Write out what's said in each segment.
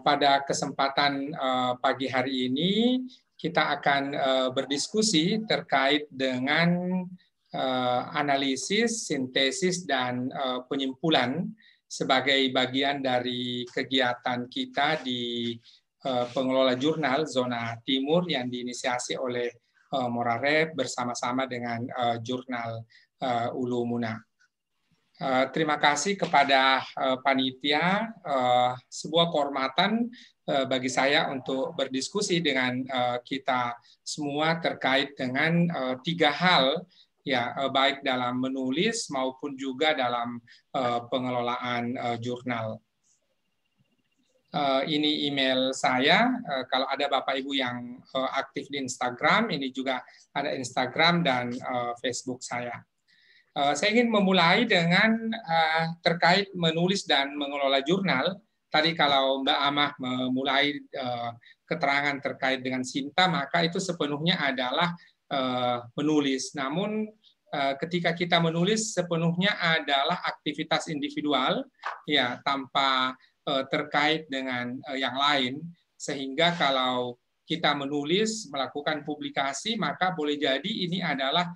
Pada kesempatan pagi hari ini kita akan berdiskusi terkait dengan analisis, sintesis, dan penyimpulan sebagai bagian dari kegiatan kita di pengelola jurnal Zona Timur yang diinisiasi oleh Morarep bersama-sama dengan jurnal Ulu Muna. Terima kasih kepada panitia, sebuah kehormatan bagi saya untuk berdiskusi dengan kita semua terkait dengan tiga hal, ya, baik dalam menulis maupun juga dalam pengelolaan jurnal. Ini email saya. Kalau ada Bapak Ibu yang aktif di Instagram, ini juga ada Instagram dan Facebook saya. Saya ingin memulai dengan terkait menulis dan mengelola jurnal. Tadi kalau Mbak Amah memulai keterangan terkait dengan Sinta, maka itu sepenuhnya adalah menulis. Namun ketika kita menulis sepenuhnya adalah aktivitas individual, ya, tanpa terkait dengan yang lain. Sehingga kalau kita menulis, melakukan publikasi, maka boleh jadi ini adalah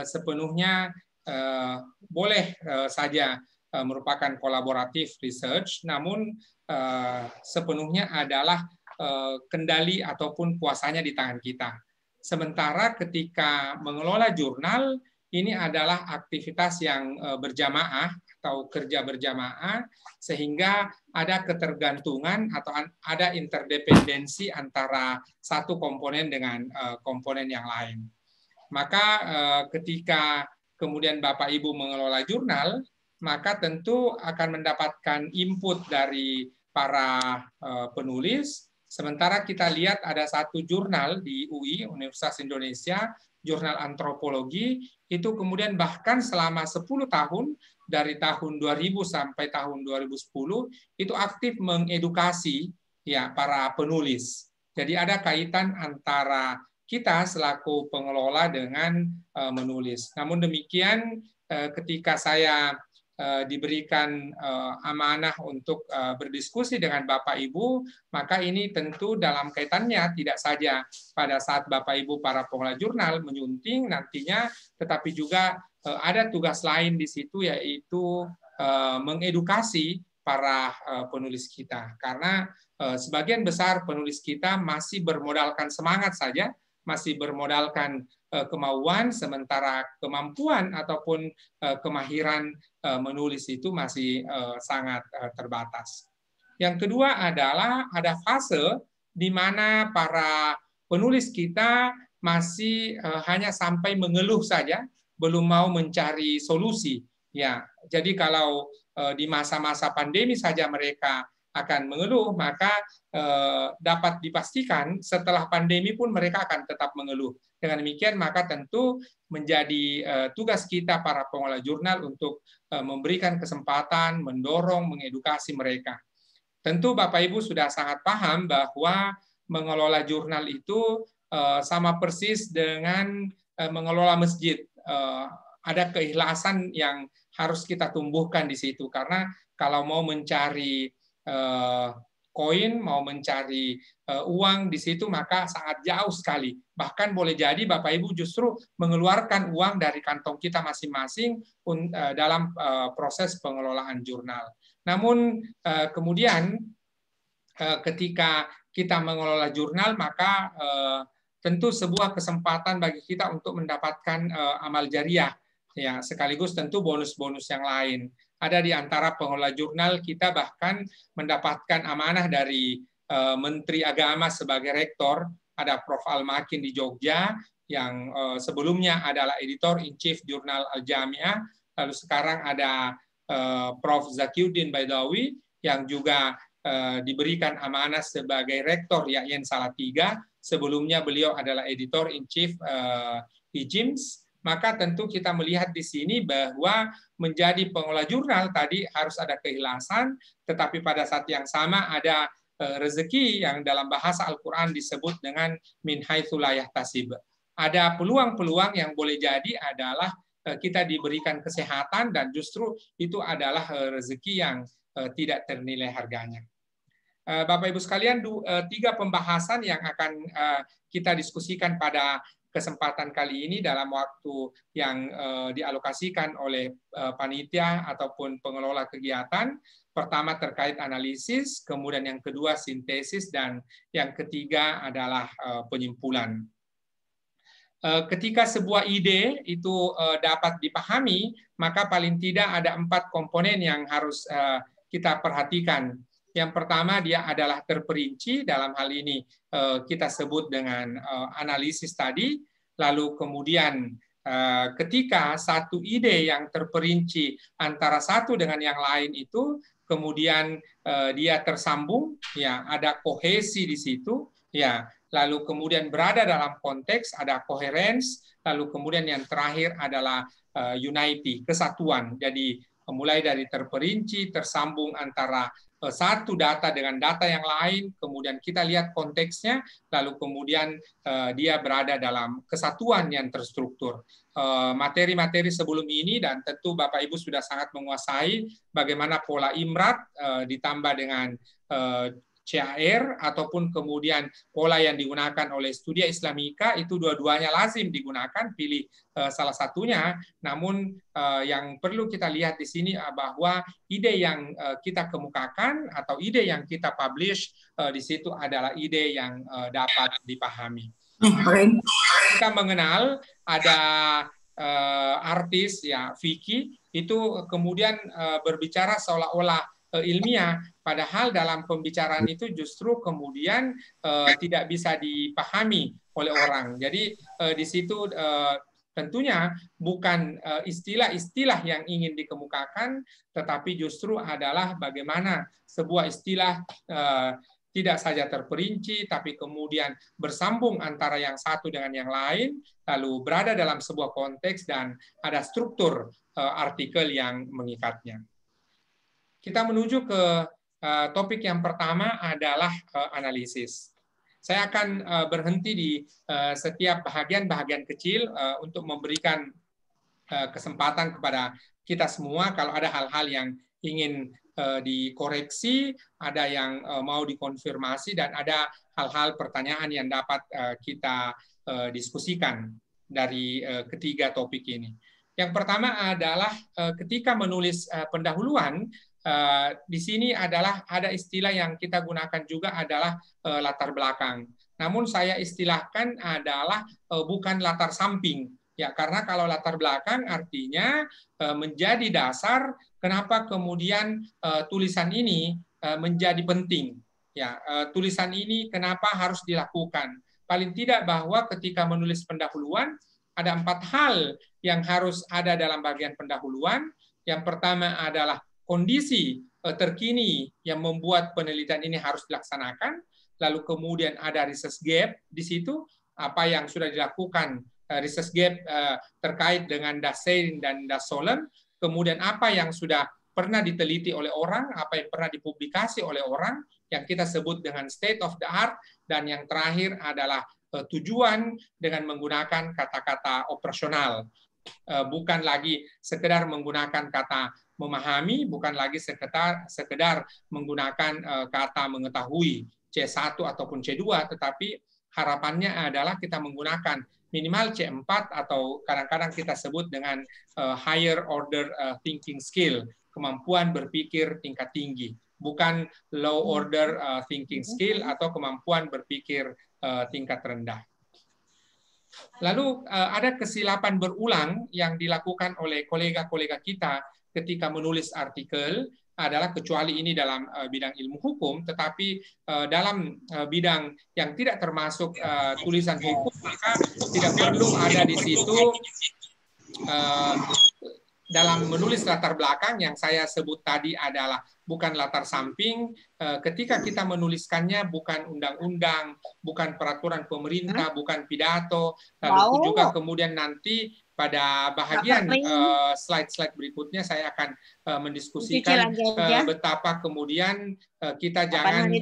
sepenuhnya boleh saja merupakan kolaboratif research, namun sepenuhnya adalah kendali ataupun kuasanya di tangan kita. Sementara ketika mengelola jurnal, ini adalah aktivitas yang berjamaah atau kerja berjamaah, sehingga ada ketergantungan atau ada interdependensi antara satu komponen dengan komponen yang lain. Maka ketika kemudian Bapak Ibu mengelola jurnal, maka tentu akan mendapatkan input dari para penulis. Sementara kita lihat ada satu jurnal di UI, Universitas Indonesia, jurnal antropologi, itu kemudian bahkan selama 10 tahun, dari tahun 2000 sampai tahun 2010, itu aktif mengedukasi, ya, para penulis. Jadi ada kaitan antara kita selaku pengelola dengan menulis. Namun demikian, ketika saya diberikan amanah untuk berdiskusi dengan Bapak Ibu, maka ini tentu dalam kaitannya tidak saja pada saat Bapak Ibu para pengelola jurnal menyunting nantinya, tetapi juga ada tugas lain di situ, yaitu mengedukasi para penulis kita. Karena sebagian besar penulis kita masih bermodalkan semangat saja, masih bermodalkan kemauan, sementara kemampuan ataupun kemahiran menulis itu masih sangat terbatas. Yang kedua adalah ada fase di mana para penulis kita masih hanya sampai mengeluh saja, belum mau mencari solusi. Ya, jadi kalau di masa-masa pandemi saja mereka akan mengeluh, maka dapat dipastikan setelah pandemi pun mereka akan tetap mengeluh. Dengan demikian, maka tentu menjadi tugas kita para pengelola jurnal untuk memberikan kesempatan, mendorong, mengedukasi mereka. Tentu Bapak Ibu sudah sangat paham bahwa mengelola jurnal itu sama persis dengan mengelola masjid. Ada keikhlasan yang harus kita tumbuhkan di situ, karena kalau mau mencari koin, mau mencari uang di situ, maka sangat jauh sekali. Bahkan boleh jadi Bapak Ibu justru mengeluarkan uang dari kantong kita masing-masing dalam proses pengelolaan jurnal. Namun kemudian ketika kita mengelola jurnal, maka tentu sebuah kesempatan bagi kita untuk mendapatkan amal jariah, ya, sekaligus tentu bonus-bonus yang lain. Ada di antara pengelola jurnal kita bahkan mendapatkan amanah dari Menteri Agama sebagai rektor. Ada Prof. Al-Makin di Jogja yang sebelumnya adalah editor in chief jurnal Al-Jami'ah. Lalu sekarang ada Prof. Zakiuddin Baidawi yang juga diberikan amanah sebagai rektor YAIN Salatiga. Sebelumnya beliau adalah editor in chief IJIMS. Maka tentu kita melihat di sini bahwa menjadi pengelola jurnal tadi harus ada keikhlasan, tetapi pada saat yang sama ada rezeki yang dalam bahasa Al-Quran disebut dengan min haitsu la yahtasib. Ada peluang-peluang yang boleh jadi adalah kita diberikan kesehatan, dan justru itu adalah rezeki yang tidak ternilai harganya. Bapak Ibu sekalian, 3 pembahasan yang akan kita diskusikan pada kesempatan kali ini dalam waktu yang dialokasikan oleh panitia ataupun pengelola kegiatan. Pertama terkait analisis, kemudian yang kedua sintesis, dan yang ketiga adalah penyimpulan. Ketika sebuah ide itu dapat dipahami, maka paling tidak ada 4 komponen yang harus kita perhatikan. Yang pertama, dia adalah terperinci, dalam hal ini kita sebut dengan analisis tadi. Lalu kemudian ketika satu ide yang terperinci antara satu dengan yang lain itu, kemudian dia tersambung, ya, ada kohesi di situ, ya. Lalu kemudian berada dalam konteks, ada coherence. Lalu kemudian yang terakhir adalah unity, kesatuan. Jadi mulai dari terperinci, tersambung antara satu data dengan data yang lain, kemudian kita lihat konteksnya, lalu kemudian dia berada dalam kesatuan yang terstruktur. Materi-materi sebelum ini, dan tentu Bapak Ibu sudah sangat menguasai bagaimana pola IMRAT ditambah dengan CAR, ataupun kemudian pola yang digunakan oleh Studia Islamika, itu dua-duanya lazim digunakan, pilih salah satunya. Namun yang perlu kita lihat di sini bahwa ide yang kita kemukakan atau ide yang kita publish di situ adalah ide yang dapat dipahami. Kita mengenal ada artis, ya, Vicky, itu kemudian berbicara seolah-olah ilmiah, padahal dalam pembicaraan itu justru kemudian tidak bisa dipahami oleh orang. Jadi di situ tentunya bukan istilah-istilah yang ingin dikemukakan, tetapi justru adalah bagaimana sebuah istilah tidak saja terperinci, tapi kemudian bersambung antara yang satu dengan yang lain, lalu berada dalam sebuah konteks dan ada struktur artikel yang mengikatnya. Kita menuju ke topik yang pertama adalah analisis. Saya akan berhenti di setiap bahagian-bahagian kecil untuk memberikan kesempatan kepada kita semua kalau ada hal-hal yang ingin dikoreksi, ada yang mau dikonfirmasi, dan ada hal-hal pertanyaan yang dapat kita diskusikan dari ketiga topik ini. Yang pertama adalah ketika menulis pendahuluan, di sini adalah ada istilah yang kita gunakan juga adalah latar belakang. Namun saya istilahkan adalah bukan latar samping, ya, karena kalau latar belakang artinya menjadi dasar kenapa kemudian tulisan ini menjadi penting. Ya, tulisan ini kenapa harus dilakukan. Paling tidak bahwa ketika menulis pendahuluan ada 4 hal yang harus ada dalam bagian pendahuluan. Yang pertama adalah kondisi terkini yang membuat penelitian ini harus dilaksanakan, lalu kemudian ada research gap di situ, apa yang sudah dilakukan research gap terkait dengan Dasein dan Dasolen, kemudian apa yang sudah pernah diteliti oleh orang, apa yang pernah dipublikasi oleh orang, yang kita sebut dengan state of the art, dan yang terakhir adalah tujuan dengan menggunakan kata-kata operasional. Bukan lagi sekedar menggunakan kata memahami, bukan lagi sekedar menggunakan kata mengetahui C1 ataupun C2, tetapi harapannya adalah kita menggunakan minimal C4 atau kadang-kadang kita sebut dengan higher order thinking skill, kemampuan berpikir tingkat tinggi, bukan low order thinking skill atau kemampuan berpikir tingkat rendah. Lalu ada kesilapan berulang yang dilakukan oleh kolega-kolega kita ketika menulis artikel adalah, kecuali ini dalam bidang ilmu hukum, tetapi dalam bidang yang tidak termasuk tulisan hukum, maka tidak perlu ada di situ dalam menulis latar belakang yang saya sebut tadi adalah bukan latar samping. Ketika kita menuliskannya bukan undang-undang, bukan peraturan pemerintah, bukan pidato, lalu juga kemudian nanti pada bahagian slide-slide berikutnya saya akan mendiskusikan betapa kemudian kita jangan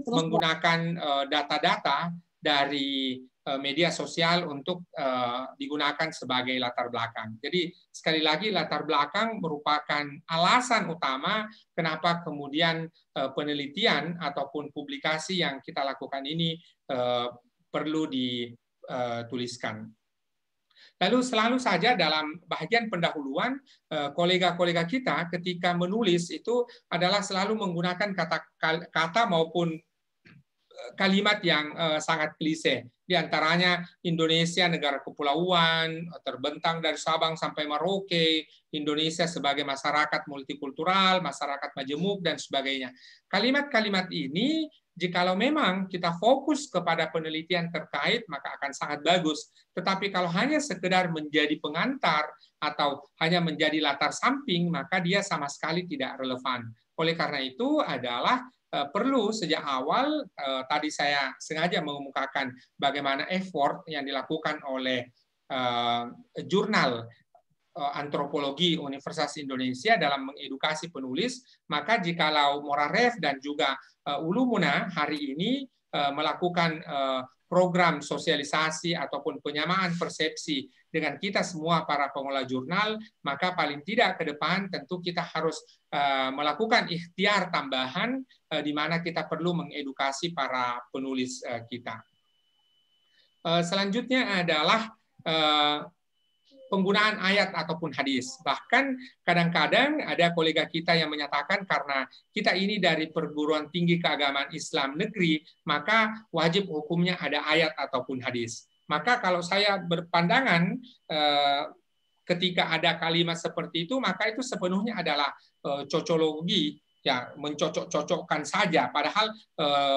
menggunakan data-data dari media sosial untuk digunakan sebagai latar belakang. Jadi sekali lagi latar belakang merupakan alasan utama kenapa kemudian penelitian ataupun publikasi yang kita lakukan ini perlu dituliskan. Lalu selalu saja dalam bagian pendahuluan, kolega-kolega kita ketika menulis itu adalah selalu menggunakan kata maupun kalimat yang sangat klise. Di antaranya Indonesia negara kepulauan, terbentang dari Sabang sampai Merauke, Indonesia sebagai masyarakat multikultural, masyarakat majemuk, dan sebagainya. Kalimat-kalimat ini, jikalau memang kita fokus kepada penelitian terkait, maka akan sangat bagus. Tetapi kalau hanya sekedar menjadi pengantar atau hanya menjadi latar samping, maka dia sama sekali tidak relevan. Oleh karena itu adalah perlu sejak awal, tadi saya sengaja mengemukakan bagaimana effort yang dilakukan oleh jurnal antropologi Universitas Indonesia dalam mengedukasi penulis, maka jikalau Moraref dan juga Ulumuna hari ini melakukan program sosialisasi ataupun penyamaan persepsi dengan kita semua para pengelola jurnal, maka paling tidak ke depan tentu kita harus melakukan ikhtiar tambahan di mana kita perlu mengedukasi para penulis kita. Selanjutnya adalah penggunaan ayat ataupun hadis. Bahkan kadang-kadang ada kolega kita yang menyatakan karena kita ini dari perguruan tinggi keagamaan Islam negeri, maka wajib hukumnya ada ayat ataupun hadis. Maka kalau saya berpandangan ketika ada kalimat seperti itu, maka itu sepenuhnya adalah cocologi, ya mencocok-cocokkan saja, padahal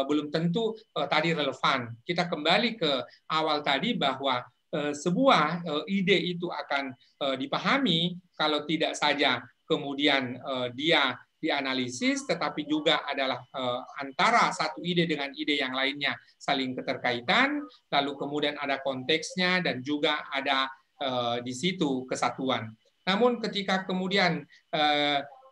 belum tentu tadi relevan. Kita kembali ke awal tadi bahwa sebuah ide itu akan dipahami kalau tidak saja kemudian dia dianalisis, tetapi juga adalah antara satu ide dengan ide yang lainnya saling keterkaitan, lalu kemudian ada konteksnya dan juga ada di situ kesatuan. Namun ketika kemudian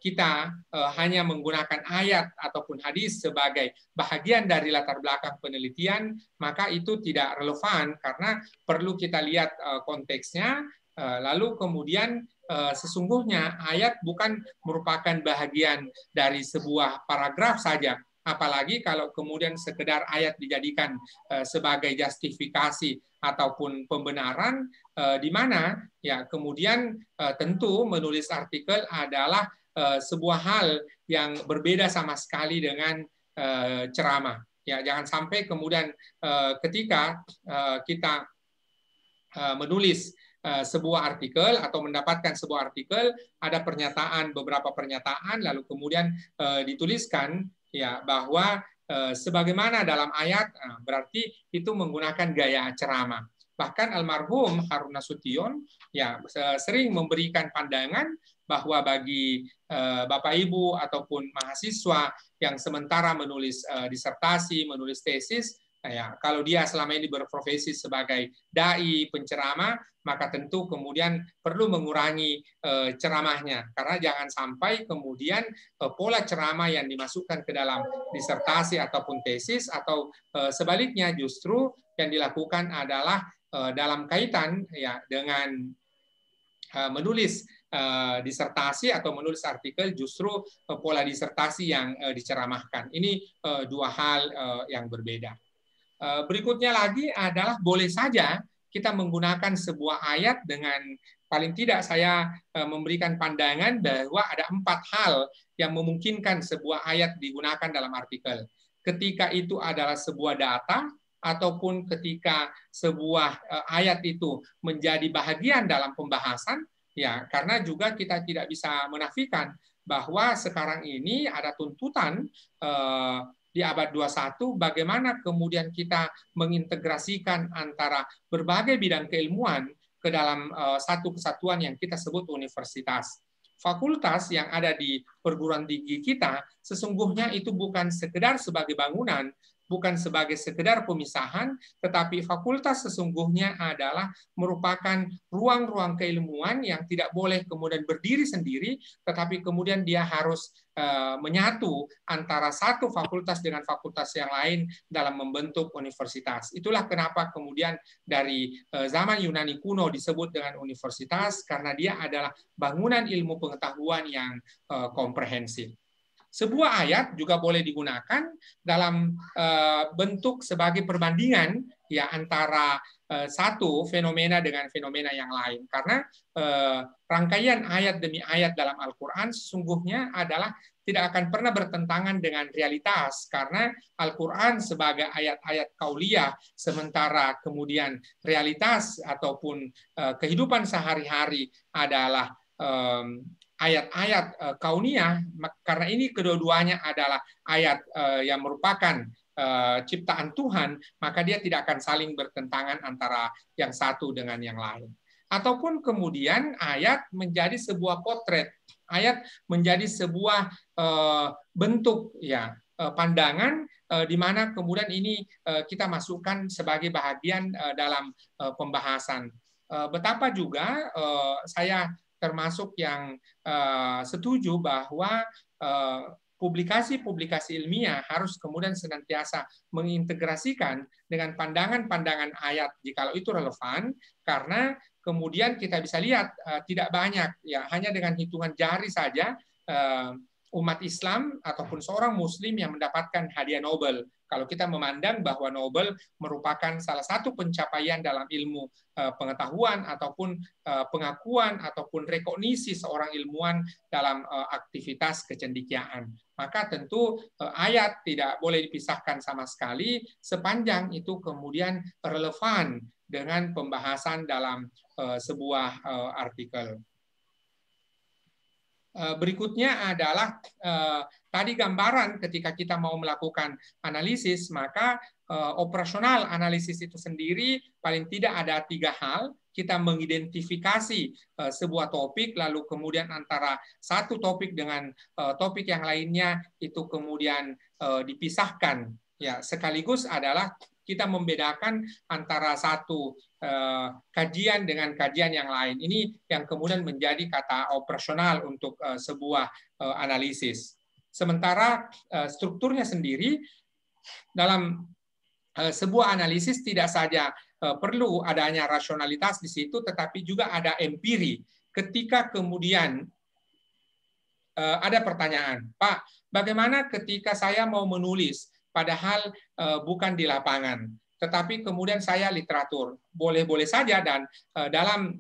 kita hanya menggunakan ayat ataupun hadis sebagai bahagian dari latar belakang penelitian, maka itu tidak relevan karena perlu kita lihat konteksnya, lalu kemudian sesungguhnya ayat bukan merupakan bahagian dari sebuah paragraf saja, apalagi kalau kemudian sekedar ayat dijadikan sebagai justifikasi ataupun pembenaran, di mana ya kemudian tentu menulis artikel adalah sebuah hal yang berbeda sama sekali dengan ceramah. Ya, jangan sampai kemudian ketika kita menulis sebuah artikel atau mendapatkan sebuah artikel, ada beberapa pernyataan, lalu kemudian dituliskan ya bahwa sebagaimana dalam ayat, berarti itu menggunakan gaya ceramah. Bahkan almarhum Harun Nasution ya sering memberikan pandangan bahwa bagi Bapak Ibu ataupun mahasiswa yang sementara menulis disertasi, menulis tesis, ya kalau dia selama ini berprofesi sebagai dai, penceramah, maka tentu kemudian perlu mengurangi ceramahnya, karena jangan sampai kemudian pola ceramah yang dimasukkan ke dalam disertasi ataupun tesis atau sebaliknya justru yang dilakukan adalah dalam kaitan ya dengan menulis disertasi atau menulis artikel justru pola disertasi yang diceramahkan. Ini dua hal yang berbeda. Berikutnya lagi adalah boleh saja kita menggunakan sebuah ayat dengan paling tidak saya memberikan pandangan bahwa ada 4 hal yang memungkinkan sebuah ayat digunakan dalam artikel. Ketika itu adalah sebuah data, ataupun ketika sebuah ayat itu menjadi bahagian dalam pembahasan, ya, karena juga kita tidak bisa menafikan bahwa sekarang ini ada tuntutan di abad 21 bagaimana kemudian kita mengintegrasikan antara berbagai bidang keilmuan ke dalam satu kesatuan yang kita sebut universitas. Fakultas yang ada di perguruan tinggi kita sesungguhnya itu bukan sekedar sebagai bangunan, bukan sebagai sekedar pemisahan, tetapi fakultas sesungguhnya adalah merupakan ruang-ruang keilmuan yang tidak boleh kemudian berdiri sendiri, tetapi kemudian dia harus menyatu antara satu fakultas dengan fakultas yang lain dalam membentuk universitas. Itulah kenapa kemudian dari zaman Yunani kuno disebut dengan universitas, karena dia adalah bangunan ilmu pengetahuan yang komprehensif. Sebuah ayat juga boleh digunakan dalam bentuk sebagai perbandingan ya antara satu fenomena dengan fenomena yang lain, karena rangkaian ayat demi ayat dalam Al-Quran sesungguhnya adalah tidak akan pernah bertentangan dengan realitas, karena Al-Quran sebagai ayat-ayat kauliyah, sementara kemudian realitas ataupun kehidupan sehari-hari adalah ayat-ayat kauniyah. Karena ini kedua-duanya adalah ayat yang merupakan ciptaan Tuhan, maka dia tidak akan saling bertentangan antara yang satu dengan yang lain. Ataupun kemudian ayat menjadi sebuah potret, ayat menjadi sebuah bentuk ya pandangan di mana kemudian ini kita masukkan sebagai bagian dalam pembahasan. Betapa juga saya termasuk yang setuju bahwa publikasi-publikasi ilmiah harus kemudian senantiasa mengintegrasikan dengan pandangan-pandangan ayat jikalau itu relevan, karena kemudian kita bisa lihat tidak banyak ya hanya dengan hitungan jari saja umat Islam ataupun seorang Muslim yang mendapatkan hadiah Nobel. Kalau kita memandang bahwa Nobel merupakan salah satu pencapaian dalam ilmu pengetahuan ataupun pengakuan ataupun rekognisi seorang ilmuwan dalam aktivitas kecendikiaan, maka tentu ayat tidak boleh dipisahkan sama sekali sepanjang itu kemudian relevan dengan pembahasan dalam sebuah artikel. Berikutnya adalah tadi gambaran ketika kita mau melakukan analisis, maka operasional analisis itu sendiri paling tidak ada 3 hal. Kita mengidentifikasi sebuah topik, lalu kemudian antara satu topik dengan topik yang lainnya itu kemudian dipisahkan. Ya, sekaligus adalah kita membedakan antara satu kajian dengan kajian yang lain. Ini yang kemudian menjadi kata operasional untuk sebuah analisis. Sementara strukturnya sendiri dalam sebuah analisis tidak saja perlu adanya rasionalitas di situ, tetapi juga ada empiri. Ketika kemudian ada pertanyaan, Pak, bagaimana ketika saya mau menulis padahal bukan di lapangan, tetapi kemudian saya literatur, boleh-boleh saja, dan dalam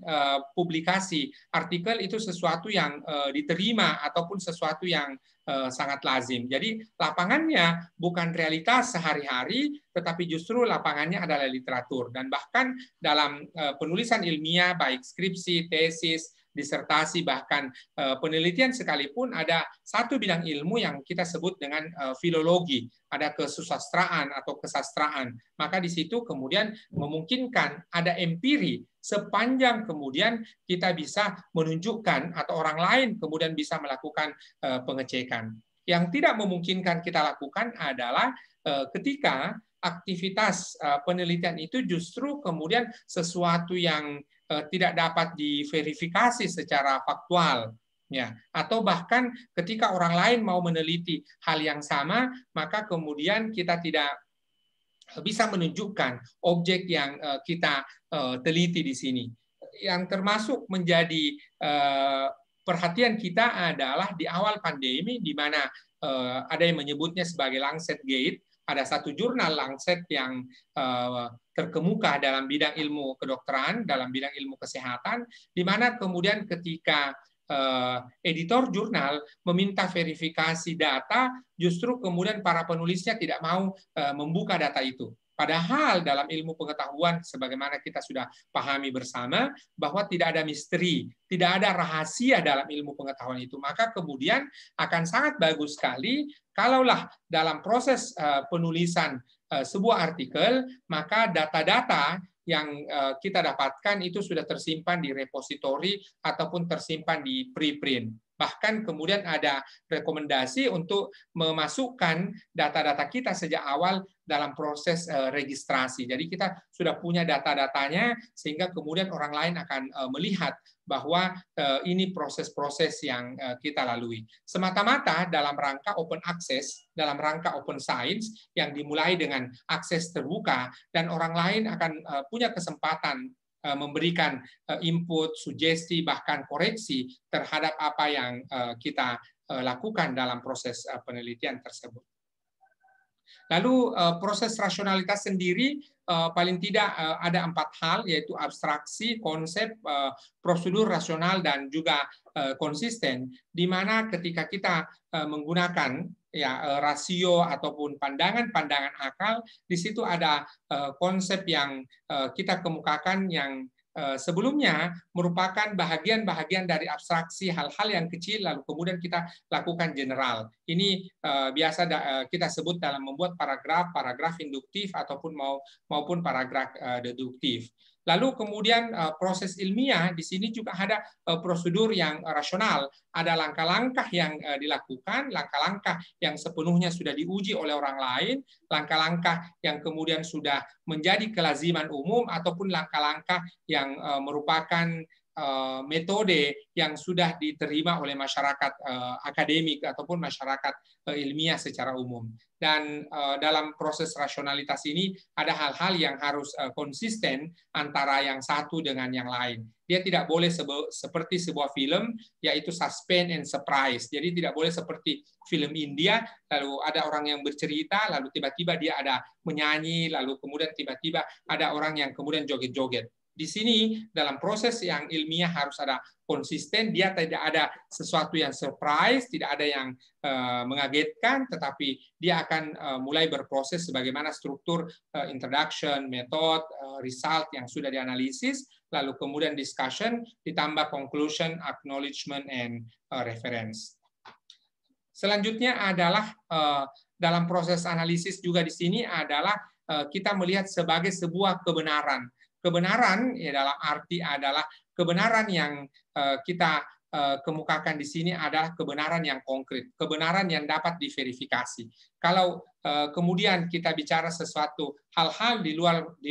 publikasi artikel itu sesuatu yang diterima ataupun sesuatu yang sangat lazim. Jadi lapangannya bukan realitas sehari-hari, tetapi justru lapangannya adalah literatur. Dan bahkan dalam penulisan ilmiah, baik skripsi, tesis, disertasi, bahkan penelitian sekalipun, ada satu bidang ilmu yang kita sebut dengan filologi, ada kesusastraan atau kesastraan. Maka di situ kemudian memungkinkan ada empiri sepanjang kemudian kita bisa menunjukkan atau orang lain kemudian bisa melakukan pengecekan. Yang tidak memungkinkan kita lakukan adalah ketika aktivitas penelitian itu justru kemudian sesuatu yang tidak dapat diverifikasi secara faktual, ya, atau bahkan ketika orang lain mau meneliti hal yang sama, maka kemudian kita tidak bisa menunjukkan objek yang kita teliti di sini. Yang termasuk menjadi perhatian kita adalah di awal pandemi, di mana ada yang menyebutnya sebagai Lancet Gate. Ada satu jurnal Lancet yang terkemuka dalam bidang ilmu kedokteran, dalam bidang ilmu kesehatan, di mana kemudian ketika editor jurnal meminta verifikasi data, justru kemudian para penulisnya tidak mau membuka data itu. Padahal dalam ilmu pengetahuan, sebagaimana kita sudah pahami bersama, bahwa tidak ada misteri, tidak ada rahasia dalam ilmu pengetahuan itu. Maka kemudian akan sangat bagus sekali kalaulah dalam proses penulisan sebuah artikel, maka data-data yang kita dapatkan itu sudah tersimpan di repositori ataupun tersimpan di preprint. Bahkan kemudian ada rekomendasi untuk memasukkan data-data kita sejak awal dalam proses registrasi. Jadi kita sudah punya data-datanya sehingga kemudian orang lain akan melihat bahwa ini proses-proses yang kita lalui. Semata-mata dalam rangka open access, dalam rangka open science yang dimulai dengan akses terbuka dan orang lain akan punya kesempatan memberikan input, sugesti, bahkan koreksi terhadap apa yang kita lakukan dalam proses penelitian tersebut. Lalu proses rasionalitas sendiri paling tidak ada 4 hal, yaitu abstraksi, konsep, prosedur rasional, dan juga konsisten, di mana ketika kita menggunakan ya rasio ataupun pandangan-pandangan akal, di situ ada konsep yang kita kemukakan yang sebelumnya merupakan bahagian-bahagian dari abstraksi hal-hal yang kecil lalu kemudian kita lakukan general. Ini biasa kita sebut dalam membuat paragraf induktif ataupun maupun paragraf deduktif. Lalu kemudian proses ilmiah di sini juga ada prosedur yang rasional, ada langkah-langkah yang dilakukan, langkah-langkah yang sepenuhnya sudah diuji oleh orang lain, langkah-langkah yang kemudian sudah menjadi kelaziman umum ataupun langkah-langkah yang merupakan metode yang sudah diterima oleh masyarakat akademik ataupun masyarakat ilmiah secara umum. Dan dalam proses rasionalitas ini ada hal-hal yang harus konsisten antara yang satu dengan yang lain. Dia tidak boleh seperti sebuah film, yaitu suspense and surprise. Jadi tidak boleh seperti film India, lalu ada orang yang bercerita, lalu tiba-tiba dia ada menyanyi, lalu kemudian tiba-tiba ada orang yang kemudian joget-joget. Di sini dalam proses yang ilmiah harus ada konsisten, dia tidak ada sesuatu yang surprise, tidak ada yang mengagetkan, tetapi dia akan mulai berproses sebagaimana struktur introduction, method, result yang sudah dianalisis, lalu kemudian discussion, ditambah conclusion, acknowledgement, and reference. Selanjutnya adalah dalam proses analisis juga di sini adalah kita melihat sebagai sebuah kebenaran. Kebenaran ya dalam arti adalah kebenaran yang kita kemukakan di sini adalah kebenaran yang konkret, kebenaran yang dapat diverifikasi. Kalau kemudian kita bicara sesuatu hal-hal di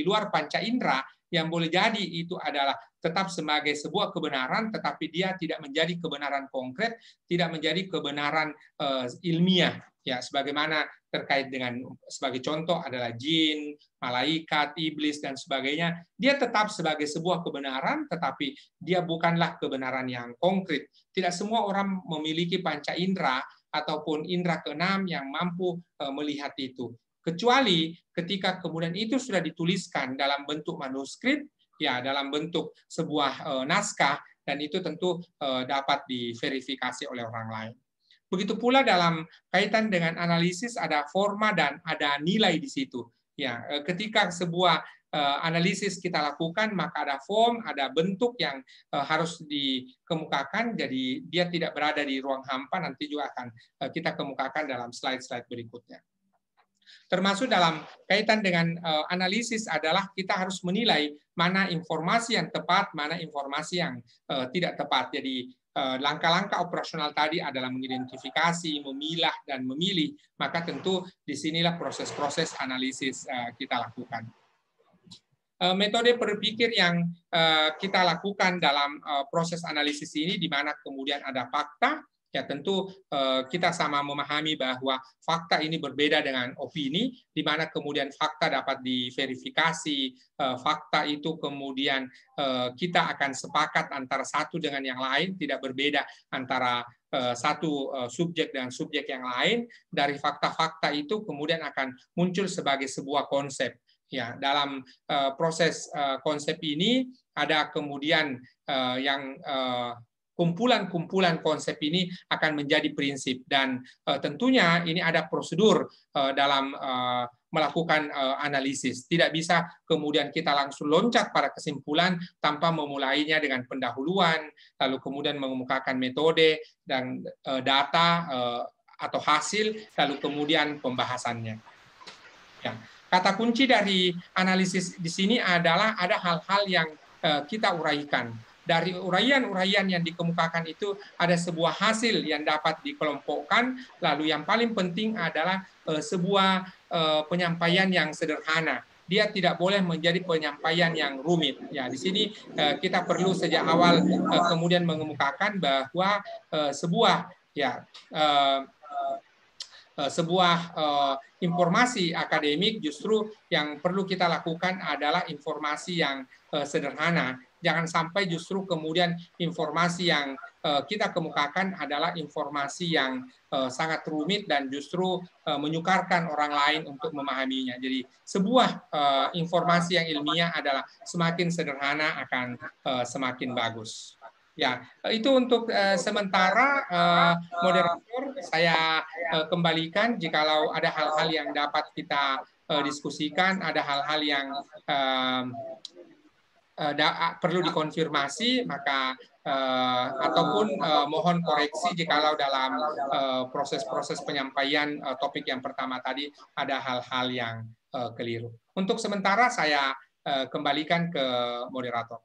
luar panca indera yang boleh jadi itu adalah tetap sebagai sebuah kebenaran, tetapi dia tidak menjadi kebenaran konkret, tidak menjadi kebenaran ilmiah. Ya, sebagaimana terkait dengan sebagai contoh adalah jin, malaikat, iblis dan sebagainya, dia tetap sebagai sebuah kebenaran, tetapi dia bukanlah kebenaran yang konkret. Tidak semua orang memiliki panca indera ataupun indera keenam yang mampu melihat itu. Kecuali ketika kemudian itu sudah dituliskan dalam bentuk manuskrip, ya dalam bentuk sebuah naskah, dan itu tentu dapat diverifikasi oleh orang lain. Begitu pula dalam kaitan dengan analisis ada forma dan ada nilai di situ. Ya, ketika sebuah analisis kita lakukan maka ada form, ada bentuk yang harus dikemukakan. Jadi dia tidak berada di ruang hampa. Nanti juga akan kita kemukakan dalam slide-slide berikutnya. Termasuk dalam kaitan dengan analisis adalah kita harus menilai mana informasi yang tepat, mana informasi yang tidak tepat. Jadi langkah-langkah operasional tadi adalah mengidentifikasi, memilah, dan memilih. Maka tentu disinilah proses-proses analisis kita lakukan. Metode berpikir yang kita lakukan dalam proses analisis ini, di mana kemudian ada fakta, ya tentu kita sama memahami bahwa fakta ini berbeda dengan opini, di mana kemudian fakta dapat diverifikasi, fakta itu kemudian kita akan sepakat antara satu dengan yang lain, tidak berbeda antara satu subjek dan subjek yang lain. Dari fakta-fakta itu kemudian akan muncul sebagai sebuah konsep. Ya, dalam proses konsep ini ada kemudian yang kumpulan-kumpulan konsep ini akan menjadi prinsip, dan tentunya ini ada prosedur dalam melakukan analisis. Tidak bisa kemudian kita langsung loncat pada kesimpulan tanpa memulainya dengan pendahuluan, lalu kemudian mengemukakan metode dan data atau hasil, lalu kemudian pembahasannya. Ya. Kata kunci dari analisis di sini adalah ada hal-hal yang kita uraikan. dari uraian-uraian yang dikemukakan itu ada sebuah hasil yang dapat dikelompokkan, lalu yang paling penting adalah sebuah penyampaian yang sederhana. Dia tidak boleh menjadi penyampaian yang rumit. Ya, di sini kita perlu sejak awal kemudian mengemukakan bahwa sebuah informasi akademik justru yang perlu kita lakukan adalah informasi yang sederhana. Jangan sampai justru kemudian informasi yang kita kemukakan adalah informasi yang sangat rumit dan justru menyukarkan orang lain untuk memahaminya. Jadi sebuah informasi yang ilmiah adalah semakin sederhana akan semakin bagus. Ya, itu untuk sementara moderator saya kembalikan jikalau ada hal-hal yang dapat kita diskusikan, ada hal-hal yang perlu dikonfirmasi, maka ataupun mohon koreksi jikalau dalam proses-proses penyampaian topik yang pertama tadi ada hal-hal yang keliru. Untuk sementara saya kembalikan ke moderator.